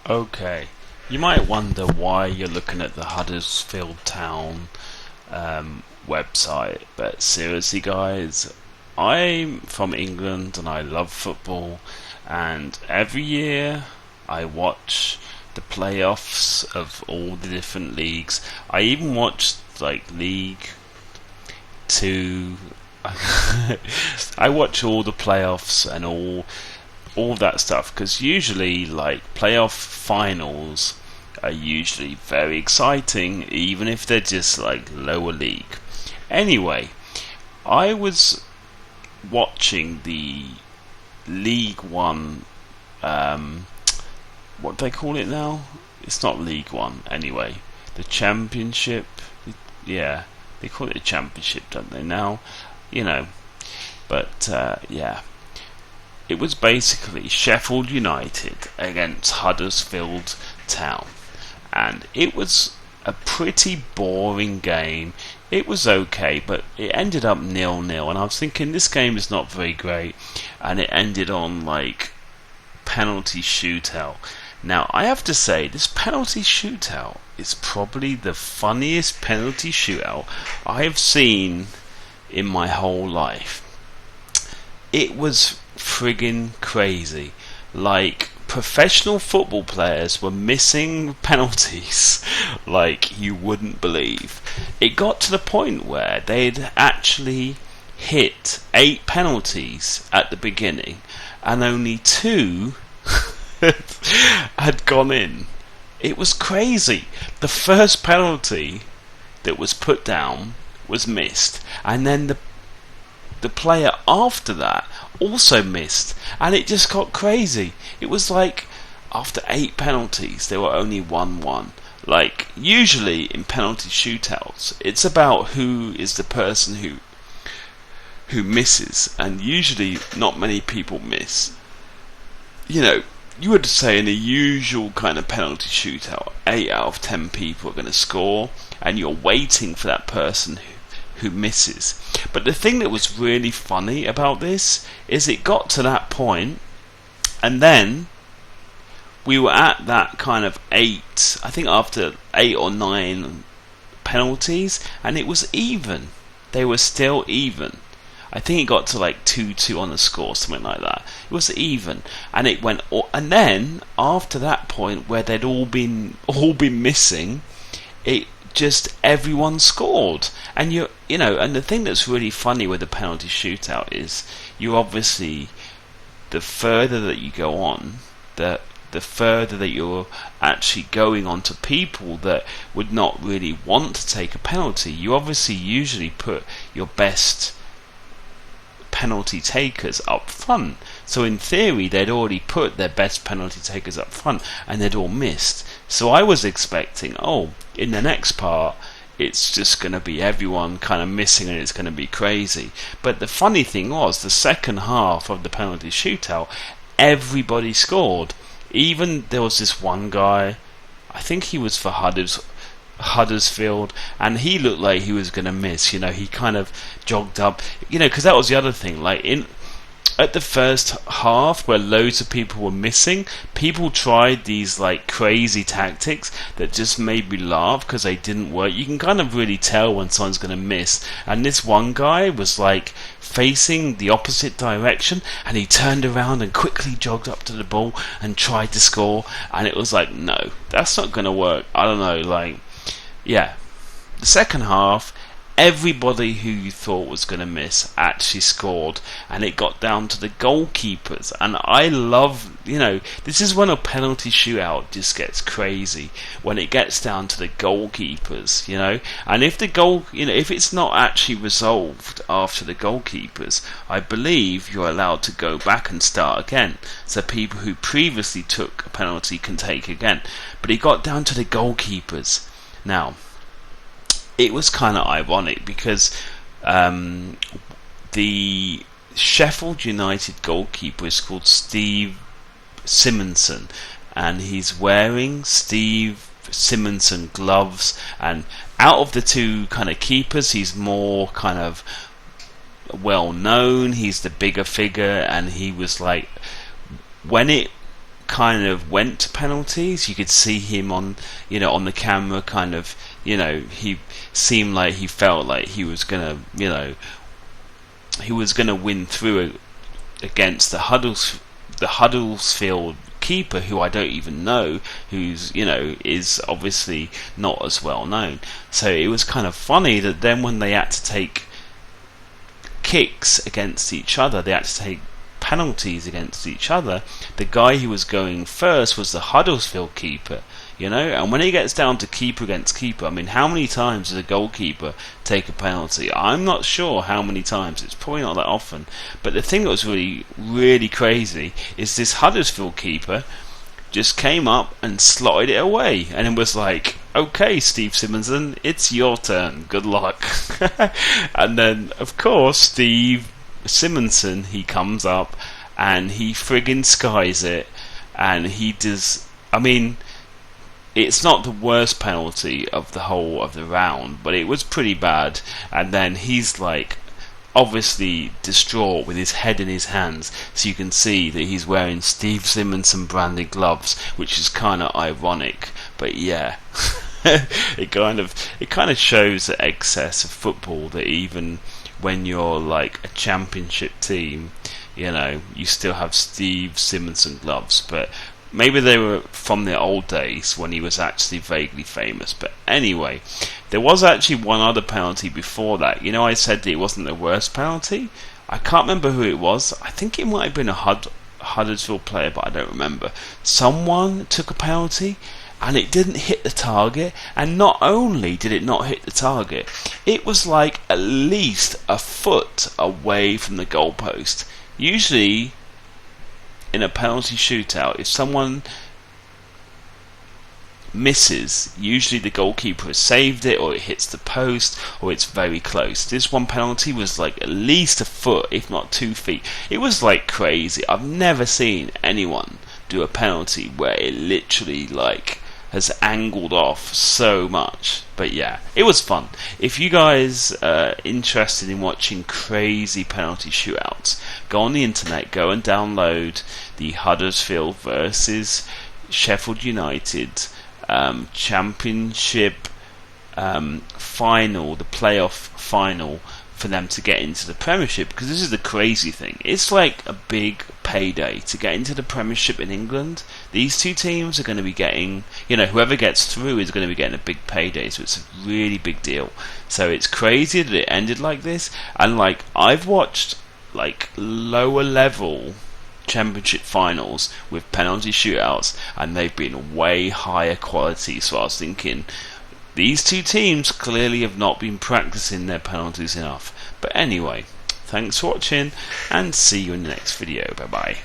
Okay. You might wonder why you're looking at the Huddersfield Town website, but seriously, guys, I'm from England and I love football, and every year I watch the playoffs of all the different leagues. I even watched like League Two. I watch all the playoffs and all that stuff because usually like playoff finals are usually very exciting even if they're just like lower league. Anyway, I was watching the League One, what do they call it now? It's not League One anyway. The Championship, yeah, they call it the Championship, don't they now? You know, but yeah, it was basically Sheffield United against Huddersfield Town, and it was a pretty boring game. It was okay, but it ended up 0-0, and I was thinking this game is not very great, and it ended on like penalty shootout. Now I have to say this penalty shootout is probably the funniest penalty shootout I have seen in my whole life. It was friggin' crazy. Like, professional football players were missing penalties like you wouldn't believe. It got to the point where they'd actually hit 8 penalties at the beginning and only 2 had gone in. It was crazy. The first penalty that was put down was missed, and then the player after that also missed, and it just got crazy. It was like after 8 penalties there were only 1-1. Like usually in penalty shootouts it's about who is the person who misses, and usually not many people miss. You know, you would say in a usual kind of penalty shootout 8 out of 10 people are going to score, and you're waiting for that person who misses. But the thing that was really funny about this is it got to that point, and then we were at that kind of 8, I think after 8 or 9 penalties, and it was even. They were still even. I think it got to like 2-2 on the score, something like that. It was even, and it went. And then after that point, where they'd all been missing, it just everyone scored. And you know, and the thing that's really funny with the penalty shootout is you obviously, the further that you go on, the further that you're actually going on to people that would not really want to take a penalty. You obviously usually put your best penalty takers up front. So in theory they'd already put their best penalty takers up front and they'd all missed. So I was expecting, in the next part it's just going to be everyone kind of missing and it's going to be crazy. But the funny thing was, the second half of the penalty shootout, everybody scored. Even there was this one guy, I think he was for Huddersfield, and he looked like he was going to miss. You know, he kind of jogged up. You know, because that was the other thing. Like at the first half, where loads of people were missing, people tried these like crazy tactics that just made me laugh because they didn't work. You can kind of really tell when someone's going to miss. And this one guy was like facing the opposite direction, and he turned around and quickly jogged up to the ball and tried to score. And it was like, no, that's not going to work. I don't know, like. Yeah, the second half, everybody who you thought was going to miss actually scored, and it got down to the goalkeepers. And I love, this is when a penalty shootout just gets crazy, when it gets down to the goalkeepers, and if the goal, if it's not actually resolved after the goalkeepers, I believe you're allowed to go back and start again, so people who previously took a penalty can take again. But it got down to the goalkeepers. Now, it was kind of ironic because the Sheffield United goalkeeper is called Steve Simonson, and he's wearing Steve Simonson gloves, and out of the two kind of keepers, he's more kind of well known, he's the bigger figure, and he was like, when it kind of went to penalties. You could see him on on the camera, kind of, he seemed like he felt like he was gonna win through against the Huddersfield keeper, who I don't even know, who's is obviously not as well known. So it was kind of funny that then when they had to take kicks against each other, they had to take penalties against each other, the guy who was going first was the Huddersfield keeper, and when it gets down to keeper against keeper, I mean, how many times does a goalkeeper take a penalty? I'm not sure how many times. It's probably not that often. But the thing that was really, really crazy is this Huddersfield keeper just came up and slotted it away, and it was like, okay, Steve Simonson, it's your turn, good luck. And then, of course, Steve Simonson, he comes up and he friggin' skies it, and he does, I mean, it's not the worst penalty of the whole of the round, but it was pretty bad. And then he's like, obviously distraught with his head in his hands, so you can see that he's wearing Steve Simonson branded gloves, which is kind of ironic, but yeah. it kind of shows the excess of football, that even when you're like a championship team, you still have Steve Simonson gloves. But maybe they were from the old days when he was actually vaguely famous. But anyway, there was actually one other penalty before that. I said that it wasn't the worst penalty. I can't remember who it was. I think it might have been a Huddersfield player, but I don't remember. Someone took a penalty and it didn't hit the target. And not only did it not hit the target, it was like at least a foot away from the goalpost. Usually, in a penalty shootout, if someone misses, usually the goalkeeper has saved it, or it hits the post, or it's very close. This one penalty was like at least a foot, if not 2 feet. It was like crazy. I've never seen anyone do a penalty where it literally like has angled off so much. But yeah, it was fun. If you guys are interested in watching crazy penalty shootouts, go on the internet, go and download the Huddersfield versus Sheffield United championship final, the playoff final for them to get into the Premiership, because this is the crazy thing. It's like a big payday to get into the Premiership in England. These two teams are going to be getting, whoever gets through is going to be getting a big payday, so it's a really big deal. So it's crazy that it ended like this, and like I've watched like lower level championship finals with penalty shootouts, and they've been way higher quality. So I was thinking, these two teams clearly have not been practicing their penalties enough. But anyway, thanks for watching, and see you in the next video. Bye bye.